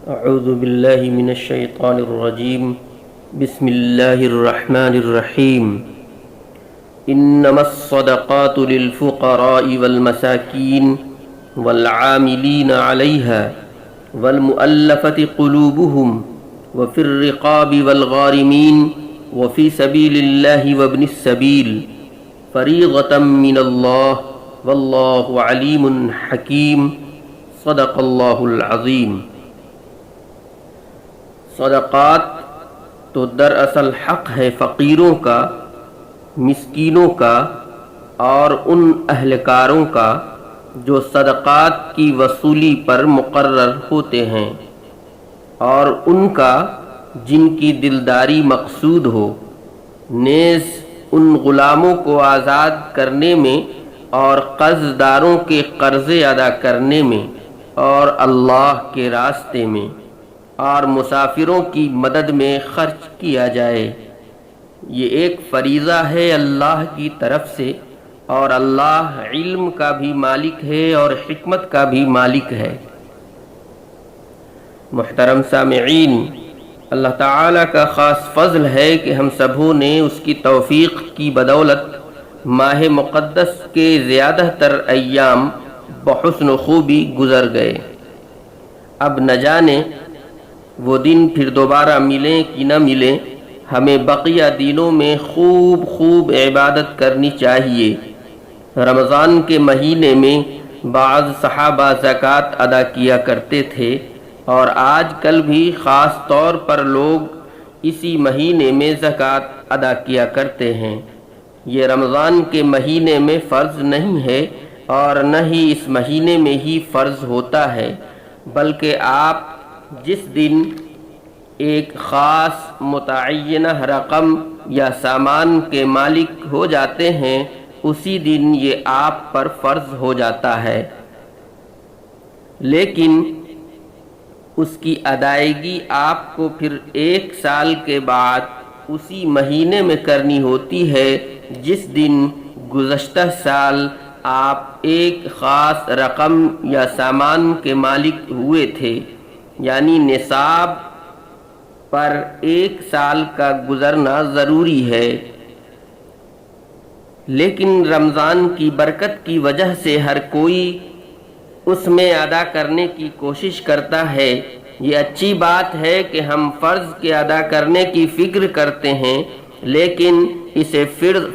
اعوذ باللہ من الشیطان الرجیم بسم اللہ الرحمن الرحیم انما الصدقات للفقراء والمساکین والعاملین علیہا والمؤلفة قلوبهم وفي الرقاب والغارمین وفي سبیل اللہ وابن السبیل فریضة من اللہ واللہ علیم حکیم صدق اللہ العظیم۔ صدقات تو دراصل حق ہے فقیروں کا، مسکینوں کا اور ان اہلکاروں کا جو صدقات کی وصولی پر مقرر ہوتے ہیں، اور ان کا جن کی دلداری مقصود ہو، نیز ان غلاموں کو آزاد کرنے میں اور قرض داروں کے قرضے ادا کرنے میں اور اللہ کے راستے میں اور مسافروں کی مدد میں خرچ کیا جائے۔ یہ ایک فریضہ ہے اللہ کی طرف سے، اور اللہ علم کا بھی مالک ہے اور حکمت کا بھی مالک ہے۔ محترم سامعین، اللہ تعالیٰ کا خاص فضل ہے کہ ہم سبھوں نے اس کی توفیق کی بدولت ماہ مقدس کے زیادہ تر ایام بحسن و خوبی گزر گئے۔ اب نہ جانے وہ دن پھر دوبارہ ملیں کہ نہ ملیں۔ ہمیں بقیہ دنوں میں خوب عبادت کرنی چاہیے۔ رمضان کے مہینے میں بعض صحابہ زکوٰۃ ادا کیا کرتے تھے، اور آج کل بھی خاص طور پر لوگ اسی مہینے میں زکوٰۃ ادا کیا کرتے ہیں۔ یہ رمضان کے مہینے میں فرض نہیں ہے، اور نہ ہی اس مہینے میں ہی فرض ہوتا ہے، بلکہ آپ جس دن ایک خاص متعینہ رقم یا سامان کے مالک ہو جاتے ہیں، اسی دن یہ آپ پر فرض ہو جاتا ہے، لیکن اس کی ادائیگی آپ کو پھر 1 سال کے بعد اسی مہینے میں کرنی ہوتی ہے جس دن گزشتہ سال آپ ایک خاص رقم یا سامان کے مالک ہوئے تھے، یعنی نصاب پر 1 سال کا گزرنا ضروری ہے۔ لیکن رمضان کی برکت کی وجہ سے ہر کوئی اس میں ادا کرنے کی کوشش کرتا ہے۔ یہ اچھی بات ہے کہ ہم فرض کے ادا کرنے کی فکر کرتے ہیں، لیکن اسے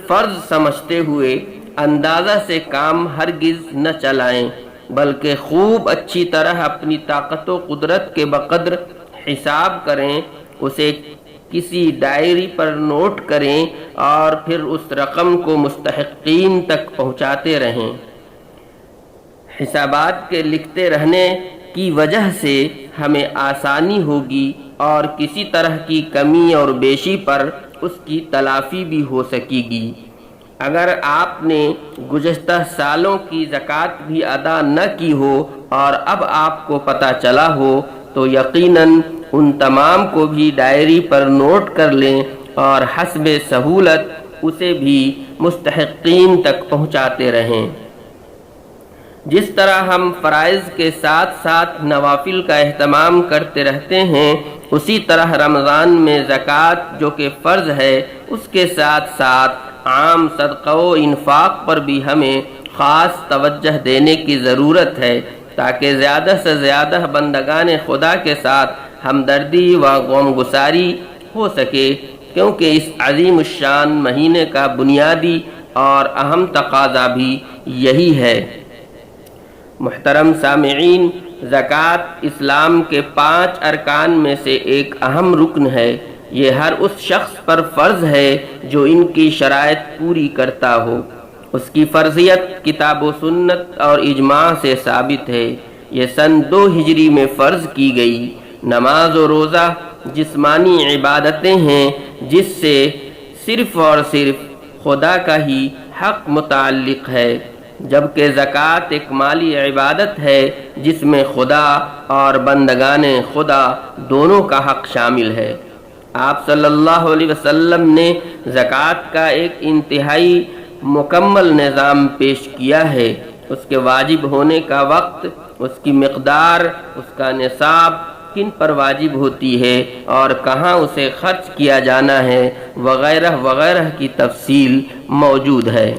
فرض سمجھتے ہوئے اندازہ سے کام ہرگز نہ چلائیں، بلکہ خوب اچھی طرح اپنی طاقت و قدرت کے بقدر حساب کریں، اسے کسی ڈائری پر نوٹ کریں اور پھر اس رقم کو مستحقین تک پہنچاتے رہیں۔ حسابات کے لکھتے رہنے کی وجہ سے ہمیں آسانی ہوگی اور کسی طرح کی کمی اور بیشی پر اس کی تلافی بھی ہو سکے گی۔ اگر آپ نے گزشتہ سالوں کی زکوٰۃ بھی ادا نہ کی ہو اور اب آپ کو پتہ چلا ہو، تو یقیناً ان تمام کو بھی ڈائری پر نوٹ کر لیں اور حسب سہولت اسے بھی مستحقین تک پہنچاتے رہیں۔ جس طرح ہم فرائض کے ساتھ ساتھ نوافل کا اہتمام کرتے رہتے ہیں، اسی طرح رمضان میں زکوٰۃ جو کہ فرض ہے، اس کے ساتھ ساتھ عام صدقہ و انفاق پر بھی ہمیں خاص توجہ دینے کی ضرورت ہے، تاکہ زیادہ سے زیادہ بندگان خدا کے ساتھ ہمدردی و غمگساری ہو سکے، کیونکہ اس عظیم الشان مہینے کا بنیادی اور اہم تقاضا بھی یہی ہے۔ محترم سامعین، زکوٰۃ اسلام کے 5 ارکان میں سے ایک اہم رکن ہے۔ یہ ہر اس شخص پر فرض ہے جو ان کی شرائط پوری کرتا ہو۔ اس کی فرضیت کتاب و سنت اور اجماع سے ثابت ہے۔ یہ سن 2 ہجری میں فرض کی گئی۔ نماز و روزہ جسمانی عبادتیں ہیں جس سے صرف اور صرف خدا کا ہی حق متعلق ہے، جبکہ زکوٰۃ ایک مالی عبادت ہے جس میں خدا اور بندگان خدا دونوں کا حق شامل ہے۔ آپ صلی اللہ علیہ وسلم نے زکوٰۃ کا ایک انتہائی مکمل نظام پیش کیا ہے۔ اس کے واجب ہونے کا وقت، اس کی مقدار، اس کا نصاب، کن پر واجب ہوتی ہے اور کہاں اسے خرچ کیا جانا ہے وغیرہ وغیرہ کی تفصیل موجود ہے۔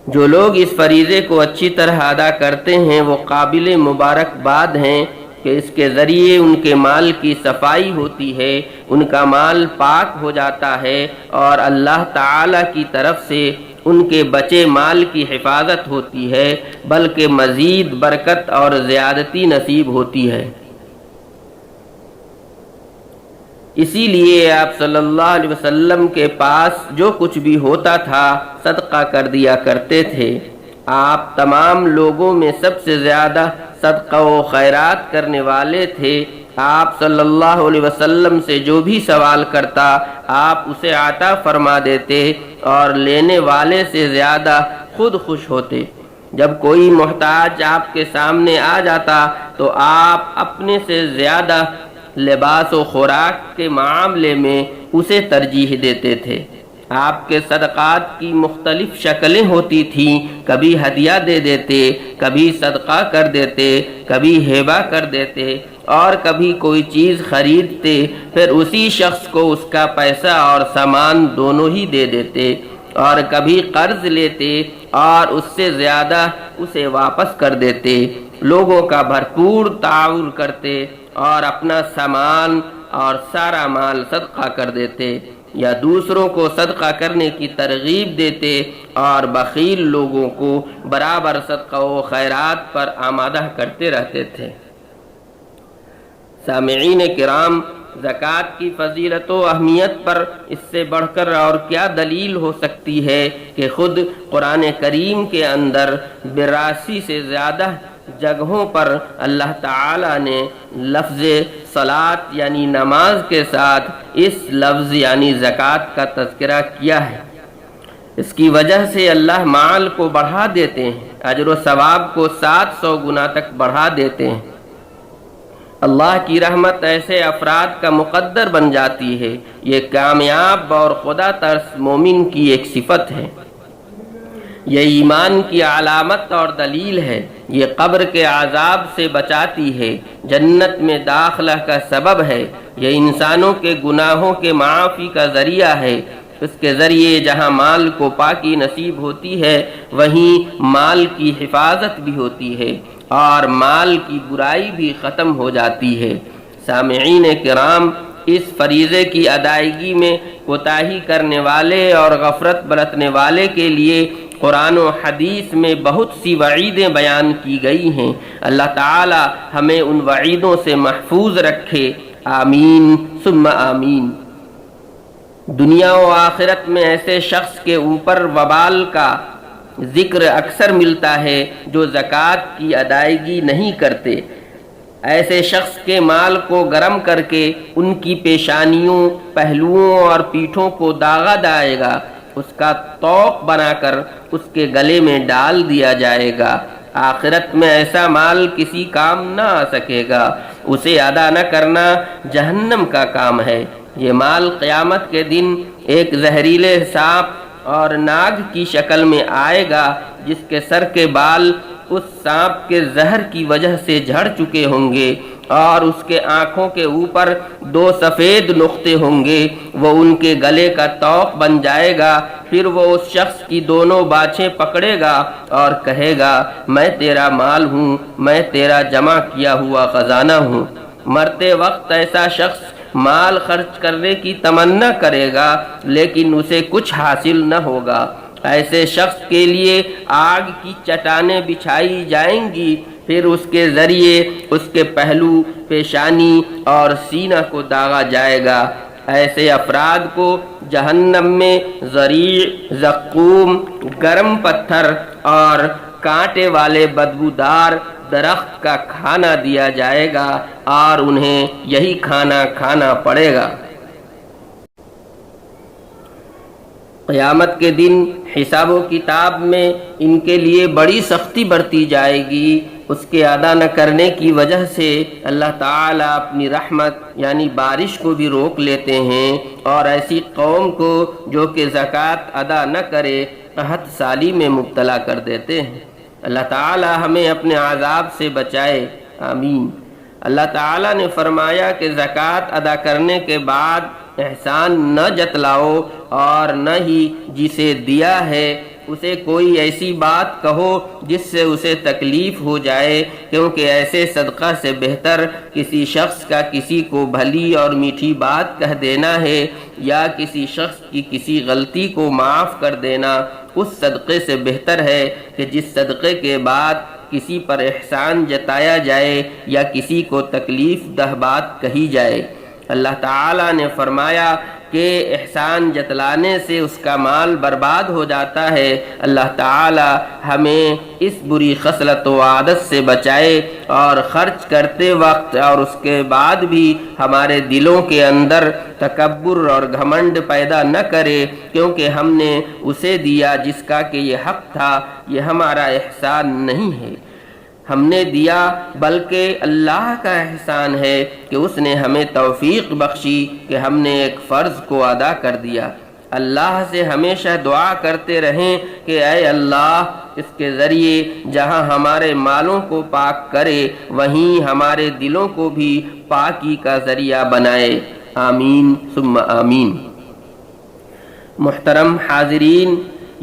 جو لوگ اس فریضے کو اچھی طرح ادا کرتے ہیں وہ قابل مبارکباد ہیں کہ اس کے ذریعے ان کے مال کی صفائی ہوتی ہے، ان کا مال پاک ہو جاتا ہے اور اللہ تعالی کی طرف سے ان کے بچے مال کی حفاظت ہوتی ہے، بلکہ مزید برکت اور زیادتی نصیب ہوتی ہے۔ اسی لیے آپ صلی اللہ علیہ وسلم کے پاس جو کچھ بھی ہوتا تھا صدقہ کر دیا کرتے تھے۔ آپ تمام لوگوں میں سب سے زیادہ صدقہ و خیرات کرنے والے تھے۔ آپ صلی اللہ علیہ وسلم سے جو بھی سوال کرتا آپ اسے عطا فرما دیتے اور لینے والے سے زیادہ خود خوش ہوتے۔ جب کوئی محتاج آپ کے سامنے آ جاتا تو آپ اپنے سے زیادہ لباس و خوراک کے معاملے میں اسے ترجیح دیتے تھے۔ آپ کے صدقات کی مختلف شکلیں ہوتی تھیں، کبھی ہدیہ دے دیتے، کبھی صدقہ کر دیتے، کبھی ہبہ کر دیتے اور کبھی کوئی چیز خریدتے، پھر اسی شخص کو اس کا پیسہ اور سامان دونوں ہی دے دیتے، اور کبھی قرض لیتے اور اس سے زیادہ اسے واپس کر دیتے۔ لوگوں کا بھرپور تعاون کرتے اور اپنا سامان اور سارا مال صدقہ کر دیتے، یا دوسروں کو صدقہ کرنے کی ترغیب دیتے اور بخیل لوگوں کو برابر صدقہ و خیرات پر آمادہ کرتے رہتے تھے۔ سامعین کرام، زکوٰۃ کی فضیلت و اہمیت پر اس سے بڑھ کر اور کیا دلیل ہو سکتی ہے کہ خود قرآن کریم کے اندر 82 سے زیادہ جگہوں پر اللہ تعالی نے لفظ صلاۃ یعنی نماز کے ساتھ اس لفظ یعنی زکوٰۃ کا تذکرہ کیا ہے۔ اس کی وجہ سے اللہ مال کو بڑھا دیتے ہیں، اجر و ثواب کو 700 گنا تک بڑھا دیتے ہیں۔ اللہ کی رحمت ایسے افراد کا مقدر بن جاتی ہے۔ یہ کامیاب اور خدا ترس مومن کی ایک صفت ہے، یہ ایمان کی علامت اور دلیل ہے، یہ قبر کے عذاب سے بچاتی ہے، جنت میں داخلہ کا سبب ہے، یہ انسانوں کے گناہوں کے معافی کا ذریعہ ہے۔ اس کے ذریعے جہاں مال کو پاکی نصیب ہوتی ہے وہیں مال کی حفاظت بھی ہوتی ہے اور مال کی برائی بھی ختم ہو جاتی ہے۔ سامعین کرام، اس فریضے کی ادائیگی میں کوتاہی کرنے والے اور غفلت برتنے والے کے لیے قرآن و حدیث میں بہت سی وعیدیں بیان کی گئی ہیں۔ اللہ تعالی ہمیں ان وعیدوں سے محفوظ رکھے، آمین ثم آمین۔ دنیا و آخرت میں ایسے شخص کے اوپر وبال کا ذکر اکثر ملتا ہے جو زکوٰۃ کی ادائیگی نہیں کرتے۔ ایسے شخص کے مال کو گرم کر کے ان کی پیشانیوں، پہلوؤں اور پیٹھوں کو داغا جائے گا، اس کا طوق بنا کر اس کے گلے میں ڈال دیا جائے گا۔ آخرت میں ایسا مال کسی کام نہ آ سکے گا، اسے ادا نہ کرنا جہنم کا کام ہے۔ یہ مال قیامت کے دن ایک زہریلے سانپ اور ناگ کی شکل میں آئے گا جس کے سر کے بال اس سانپ کے زہر کی وجہ سے جھڑ چکے ہوں گے اور اس کے آنکھوں کے اوپر 2 سفید نقطے ہوں گے، وہ ان کے گلے کا طوق بن جائے گا۔ پھر وہ اس شخص کی دونوں باچھیں پکڑے گا اور کہے گا، میں تیرا مال ہوں، میں تیرا جمع کیا ہوا خزانہ ہوں۔ مرتے وقت ایسا شخص مال خرچ کرنے کی تمنا کرے گا لیکن اسے کچھ حاصل نہ ہوگا۔ ایسے شخص کے لیے آگ کی چٹانیں بچھائی جائیں گی، پھر اس کے ذریعے اس کے پہلو، پیشانی اور سینہ کو داغا جائے گا۔ ایسے افراد کو جہنم میں ضریع، زقوم، گرم پتھر اور کانٹے والے بدبودار درخت کا کھانا دیا جائے گا اور انہیں یہی کھانا کھانا پڑے گا۔ قیامت کے دن حساب و کتاب میں ان کے لیے بڑی سختی برتی جائے گی۔ اس کے ادا نہ کرنے کی وجہ سے اللہ تعالیٰ اپنی رحمت یعنی بارش کو بھی روک لیتے ہیں اور ایسی قوم کو جو کہ زکوٰۃ ادا نہ کرے قحط سالی میں مبتلا کر دیتے ہیں۔ اللہ تعالیٰ ہمیں اپنے عذاب سے بچائے، آمین۔ اللہ تعالیٰ نے فرمایا کہ زکوٰۃ ادا کرنے کے بعد احسان نہ جتلاؤ اور نہ ہی جسے دیا ہے اسے کوئی ایسی بات کہو جس سے اسے تکلیف ہو جائے، کیونکہ ایسے صدقہ سے بہتر کسی شخص کا کسی کو بھلی اور میٹھی بات کہہ دینا ہے یا کسی شخص کی کسی غلطی کو معاف کر دینا اس صدقے سے بہتر ہے کہ جس صدقے کے بعد کسی پر احسان جتایا جائے یا کسی کو تکلیف دہ بات کہی جائے۔ اللہ تعالیٰ نے فرمایا کہ احسان جتلانے سے اس کا مال برباد ہو جاتا ہے۔ اللہ تعالیٰ ہمیں اس بری خصلت و عادت سے بچائے اور خرچ کرتے وقت اور اس کے بعد بھی ہمارے دلوں کے اندر تکبر اور گھمنڈ پیدا نہ کرے، کیونکہ ہم نے اسے دیا جس کا کہ یہ حق تھا، یہ ہمارا احسان نہیں ہے ہم نے دیا، بلکہ اللہ کا احسان ہے کہ اس نے ہمیں توفیق بخشی کہ ہم نے ایک فرض کو ادا کر دیا۔ اللہ سے ہمیشہ دعا کرتے رہیں کہ اے اللہ اس کے ذریعے جہاں ہمارے مالوں کو پاک کرے وہیں ہمارے دلوں کو بھی پاکی کا ذریعہ بنائے، آمین ثم آمین۔ محترم حاضرین،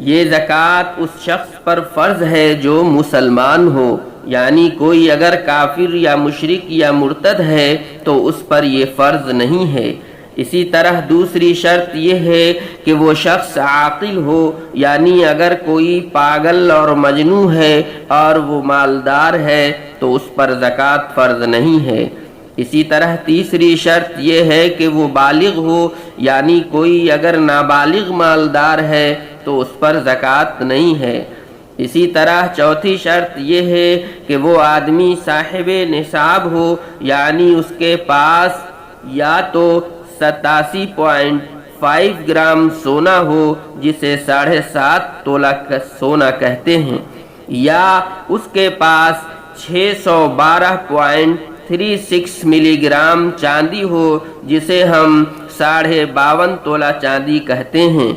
یہ زکوٰۃ اس شخص پر فرض ہے جو مسلمان ہو، یعنی کوئی اگر کافر یا مشرک یا مرتد ہے تو اس پر یہ فرض نہیں ہے۔ اسی طرح دوسری شرط یہ ہے کہ وہ شخص عاقل ہو، یعنی اگر کوئی پاگل اور مجنون ہے اور وہ مالدار ہے تو اس پر زکوٰۃ فرض نہیں ہے۔ اسی طرح تیسری شرط یہ ہے کہ وہ بالغ ہو، یعنی کوئی اگر نابالغ مالدار ہے تو اس پر زکوٰۃ نہیں ہے۔ اسی طرح چوتھی شرط یہ ہے کہ وہ آدمی صاحب نصاب ہو، یعنی اس کے پاس یا تو 87.5 گرام سونا ہو جسے 7.5 تولہ سونا کہتے ہیں، یا اس کے پاس 612.36 ملی گرام چاندی ہو جسے ہم 52.5 تولہ چاندی کہتے ہیں،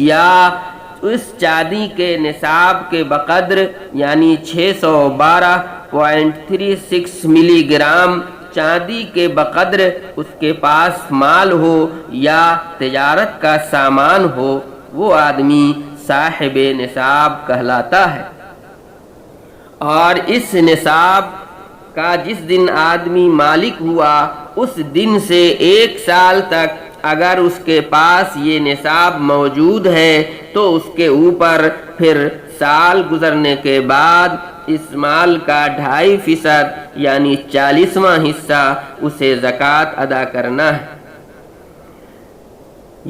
یا اس چاندی کے نصاب کے بقدر یعنی 612.36 ملی گرام چاندی کے بقدر اس کے پاس مال ہو یا تجارت کا سامان ہو، وہ آدمی صاحب نصاب کہلاتا ہے۔ اور اس نصاب کا جس دن آدمی مالک ہوا اس دن سے 1 سال تک اگر اس کے پاس یہ نصاب موجود ہے تو اس کے اوپر پھر سال گزرنے کے بعد اس مال کا 2.5% یعنی 40واں حصہ اسے زکوٰۃ ادا کرنا ہے،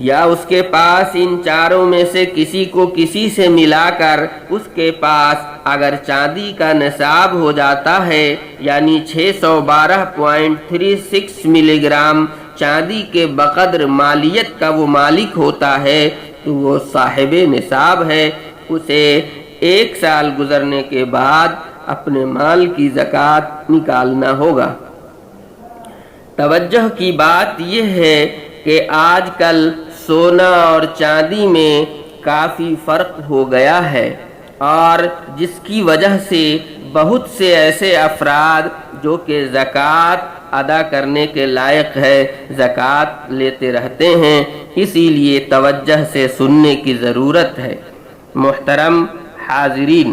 یا اس کے پاس ان چاروں میں سے کسی کو کسی سے ملا کر اس کے پاس اگر چاندی کا نصاب ہو جاتا ہے یعنی 612.36 ملی گرام چاندی کے بقدر مالیت کا وہ مالک ہوتا ہے تو وہ صاحب نصاب ہے، اسے 1 سال گزرنے کے بعد اپنے مال کی زکوٰۃ نکالنا ہوگا۔ توجہ کی بات یہ ہے کہ آج کل سونا اور چاندی میں کافی فرق ہو گیا ہے، اور جس کی وجہ سے بہت سے ایسے افراد جو کہ زکوٰۃ ادا کرنے کے لائق ہے زکوٰۃ لیتے رہتے ہیں، اسی لیے توجہ سے سننے کی ضرورت ہے۔ محترم حاضرین،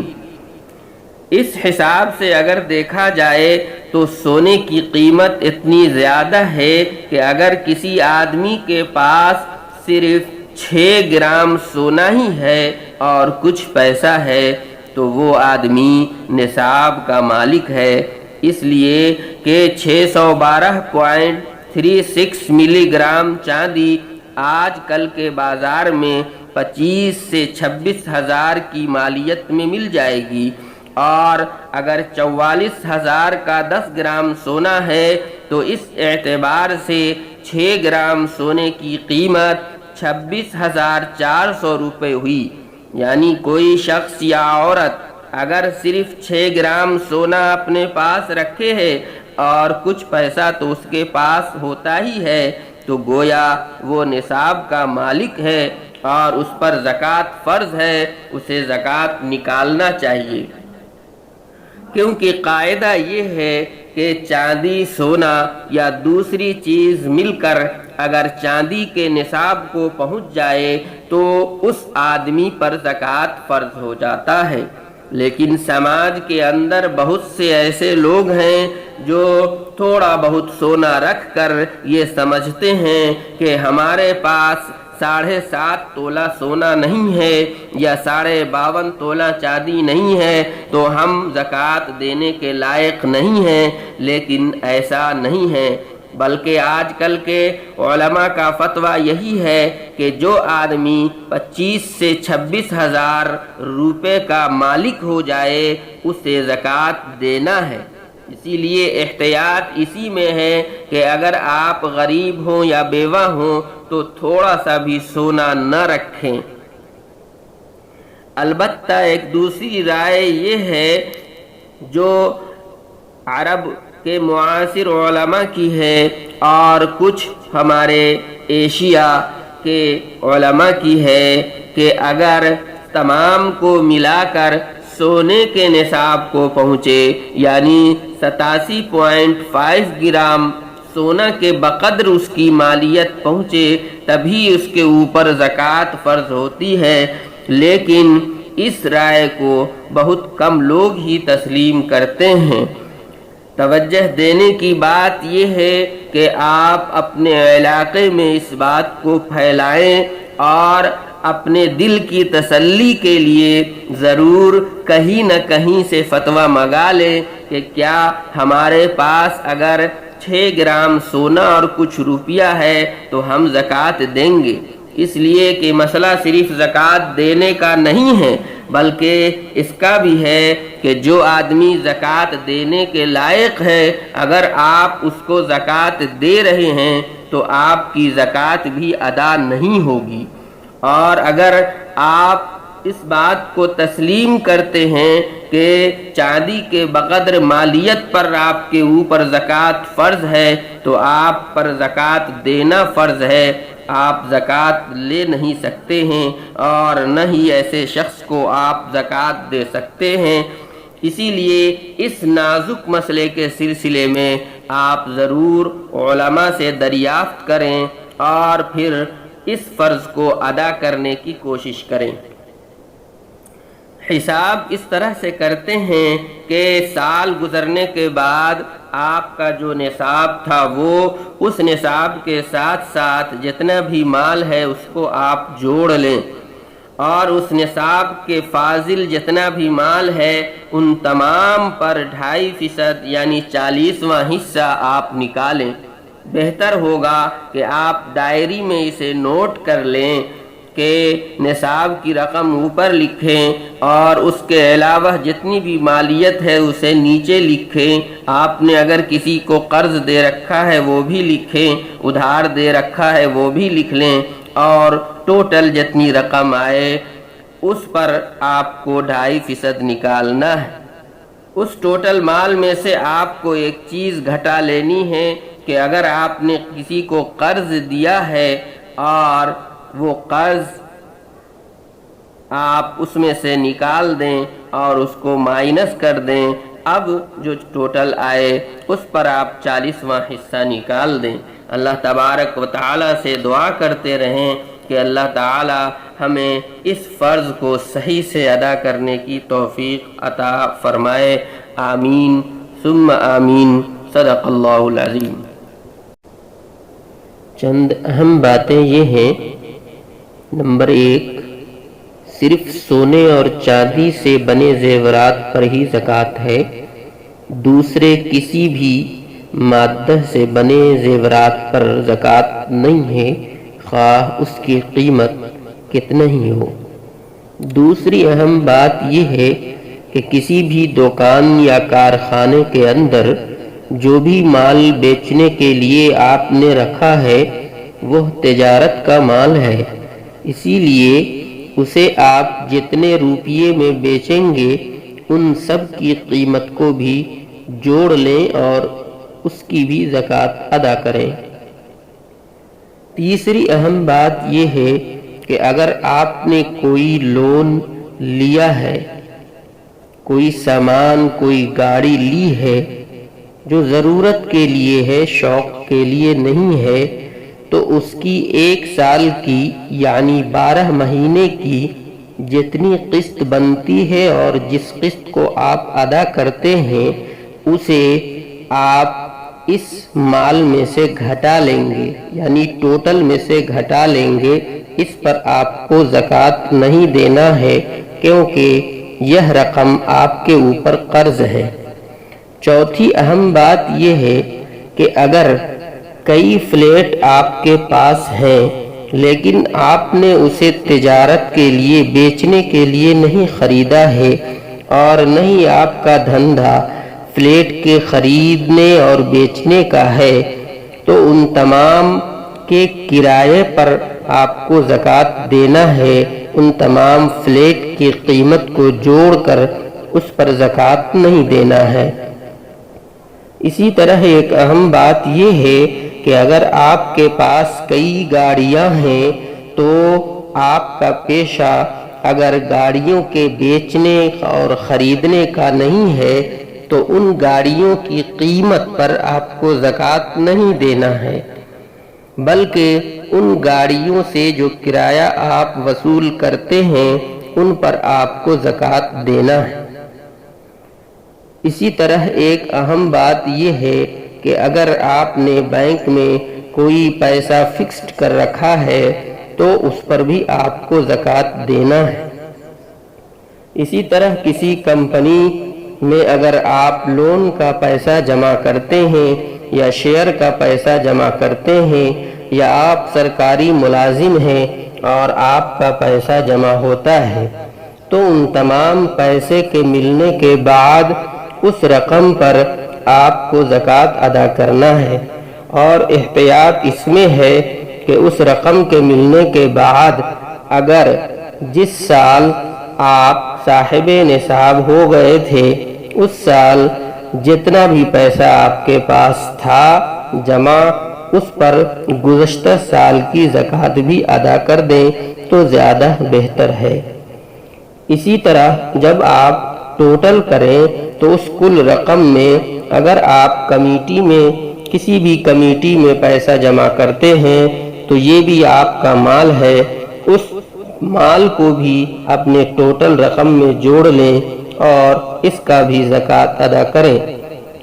اس حساب سے اگر دیکھا جائے تو سونے کی قیمت اتنی زیادہ ہے کہ اگر کسی آدمی کے پاس صرف 6 گرام سونا ہی ہے اور کچھ پیسہ ہے تو وہ آدمی نصاب کا مالک ہے، اس لیے کہ 612.36 ملی گرام چاندی آج کل کے بازار میں 25 سے 26 ہزار کی مالیت میں مل جائے گی، اور اگر 44,000 کا 10 گرام سونا ہے تو اس اعتبار سے 6 گرام سونے کی قیمت 26,400 روپے ہوئی، یعنی کوئی شخص یا عورت اگر صرف 6 گرام سونا اپنے پاس رکھے ہے اور کچھ پیسہ تو اس کے پاس ہوتا ہی ہے تو گویا وہ نصاب کا مالک ہے اور اس پر زکوٰۃ فرض ہے، اسے زکوٰۃ نکالنا چاہیے۔ کیونکہ قاعدہ یہ ہے کہ چاندی، سونا یا دوسری چیز مل کر اگر چاندی کے نصاب کو پہنچ جائے تو اس آدمی پر زکوٰۃ فرض ہو جاتا ہے۔ لیکن سماج کے اندر بہت سے ایسے لوگ ہیں جو تھوڑا بہت سونا رکھ کر یہ سمجھتے ہیں کہ ہمارے پاس 7.5 تولہ سونا نہیں ہے یا 52.5 تولہ چاندی نہیں ہے تو ہم زکوٰۃ دینے کے لائق نہیں ہیں، لیکن ایسا نہیں ہے، بلکہ آج کل کے علماء کا فتویٰ یہی ہے کہ جو آدمی 25 سے 26 ہزار روپے کا مالک ہو جائے اسے زکوٰۃ دینا ہے۔ اسی لیے احتیاط اسی میں ہے کہ اگر آپ غریب ہوں یا بیوہ ہوں تو تھوڑا سا بھی سونا نہ رکھیں۔ البتہ ایک دوسری رائے یہ ہے جو عرب کے معاصر علماء کی ہے اور کچھ ہمارے ایشیا کے علماء کی ہے کہ اگر تمام کو ملا کر سونے کے نصاب کو پہنچے یعنی 87.5 گرام سونا کے بقدر اس کی مالیت پہنچے تبھی اس کے اوپر زکوٰۃ فرض ہوتی ہے، لیکن اس رائے کو بہت کم لوگ ہی تسلیم کرتے ہیں۔ توجہ دینے کی بات یہ ہے کہ آپ اپنے علاقے میں اس بات کو پھیلائیں اور اپنے دل کی تسلی کے لیے ضرور کہیں نہ کہیں سے فتویٰ منگا لیں کہ کیا ہمارے پاس اگر 6 گرام سونا اور کچھ روپیہ ہے تو ہم زکوٰۃ دیں گے، اس لیے کہ مسئلہ صرف زکوٰۃ دینے کا نہیں ہے بلکہ اس کا بھی ہے کہ جو آدمی زکوٰۃ دینے کے لائق ہے اگر آپ اس کو زکوٰۃ دے رہے ہیں تو آپ کی زکوٰۃ بھی ادا نہیں ہوگی، اور اگر آپ اس بات کو تسلیم کرتے ہیں کہ چاندی کے بقدر مالیت پر آپ کے اوپر زکوٰۃ فرض ہے تو آپ پر زکوٰۃ دینا فرض ہے، آپ زکوٰۃ لے نہیں سکتے ہیں اور نہ ہی ایسے شخص کو آپ زکوٰۃ دے سکتے ہیں۔ اسی لیے اس نازک مسئلے کے سلسلے میں آپ ضرور علماء سے دریافت کریں اور پھر اس فرض کو ادا کرنے کی کوشش کریں۔ حساب اس طرح سے کرتے ہیں کہ سال گزرنے کے بعد آپ کا جو نصاب تھا وہ اس نصاب کے ساتھ ساتھ جتنا بھی مال ہے اس کو آپ جوڑ لیں اور اس نصاب کے فاضل جتنا بھی مال ہے ان تمام پر 2.5% یعنی 40واں حصہ آپ نکالیں۔ بہتر ہوگا کہ آپ ڈائری میں اسے نوٹ کر لیں کہ نصاب کی رقم اوپر لکھیں اور اس کے علاوہ جتنی بھی مالیت ہے اسے نیچے لکھیں۔ آپ نے اگر کسی کو قرض دے رکھا ہے وہ بھی لکھیں، ادھار دے رکھا ہے وہ بھی لکھ لیں، اور ٹوٹل جتنی رقم آئے اس پر آپ کو 2.5% نکالنا ہے۔ اس ٹوٹل مال میں سے آپ کو ایک چیز گھٹا لینی ہے کہ اگر آپ نے کسی کو قرض دیا ہے اور وہ قرض آپ اس میں سے نکال دیں اور اس کو مائنس کر دیں، اب جو ٹوٹل آئے اس پر آپ 40واں حصہ نکال دیں۔ اللہ تبارک و تعالی سے دعا کرتے رہیں کہ اللہ تعالی ہمیں اس فرض کو صحیح سے ادا کرنے کی توفیق عطا فرمائے، آمین ثم آمین۔ صدق اللہ العظیم۔ چند اہم باتیں یہ ہیں، نمبر 1، صرف سونے اور چاندی سے بنے زیورات پر ہی زکوٰۃ ہے، دوسرے کسی بھی مادہ سے بنے زیورات پر زکوٰۃ نہیں ہے، خواہ اس کی قیمت کتنا ہی ہو۔ دوسری اہم بات یہ ہے کہ کسی بھی دکان یا کارخانے کے اندر جو بھی مال بیچنے کے لیے آپ نے رکھا ہے وہ تجارت کا مال ہے، اسی لیے اسے آپ جتنے روپیے میں بیچیں گے ان سب کی قیمت کو بھی جوڑ لیں اور اس کی بھی زکوٰۃ ادا کریں۔ تیسری اہم بات یہ ہے کہ اگر آپ نے کوئی لون لیا ہے، کوئی سامان، کوئی گاڑی لی ہے جو ضرورت کے لیے ہے، شوق کے لیے نہیں ہے، تو اس کی 1 سال کی یعنی 12 مہینے کی جتنی قسط بنتی ہے اور جس قسط کو آپ ادا کرتے ہیں اسے آپ اس مال میں سے گھٹا لیں گے، یعنی ٹوٹل میں سے گھٹا لیں گے۔ اس پر آپ کو زکوٰۃ نہیں دینا ہے کیونکہ یہ رقم آپ کے اوپر قرض ہے۔ چوتھی اہم بات یہ ہے کہ اگر کئی فلیٹ آپ کے پاس ہیں لیکن آپ نے اسے تجارت کے لیے، بیچنے کے لیے نہیں خریدا ہے اور نہیں آپ کا دھندا فلیٹ کے خریدنے اور بیچنے کا ہے، تو ان تمام کے کرائے پر آپ کو زکوٰۃ دینا ہے۔ ان تمام فلیٹ کی قیمت کو جوڑ کر اس پر زکوٰۃ نہیں دینا ہے۔ اسی طرح ایک اہم بات یہ ہے کہ اگر آپ کے پاس کئی گاڑیاں ہیں تو آپ کا پیشہ اگر گاڑیوں کے بیچنے اور خریدنے کا نہیں ہے تو ان گاڑیوں کی قیمت پر آپ کو زکوٰۃ نہیں دینا ہے، بلکہ ان گاڑیوں سے جو کرایہ آپ وصول کرتے ہیں ان پر آپ کو زکوٰۃ دینا ہے۔ اسی طرح ایک اہم بات یہ ہے کہ اگر آپ نے بینک میں کوئی پیسہ فکسڈ کر رکھا ہے تو اس پر بھی آپ کو زکوٰۃ دینا ہے۔ اسی طرح کسی کمپنی میں اگر آپ لون کا پیسہ جمع کرتے ہیں یا شیئر کا پیسہ جمع کرتے ہیں یا آپ سرکاری ملازم ہیں اور آپ کا پیسہ جمع ہوتا ہے تو ان تمام پیسے کے ملنے کے بعد اس رقم پر آپ کو زکوٰۃ ادا کرنا ہے، اور احتیاط اس میں ہے کہ اس رقم کے ملنے کے بعد اگر جس سال آپ صاحب نصاب ہو گئے تھے اس سال جتنا بھی پیسہ آپ کے پاس تھا جمع، اس پر گزشتہ سال کی زکوٰۃ بھی ادا کر دیں تو زیادہ بہتر ہے۔ اسی طرح جب آپ ٹوٹل کریں تو اس کل رقم میں اگر آپ کمیٹی میں کسی بھی کمیٹی میں پیسہ جمع کرتے ہیں تو یہ بھی آپ کا مال ہے، اس مال کو بھی اپنے ٹوٹل رقم میں جوڑ لیں اور اس کا بھی زکوٰۃ ادا کریں۔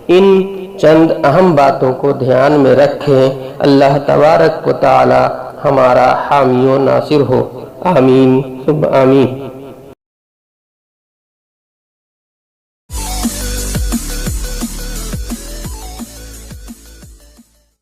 ان چند اہم باتوں کو دھیان میں رکھیں۔ اللہ تبارک و تعالی ہمارا حامی و ناصر ہو، آمین ثم آمین۔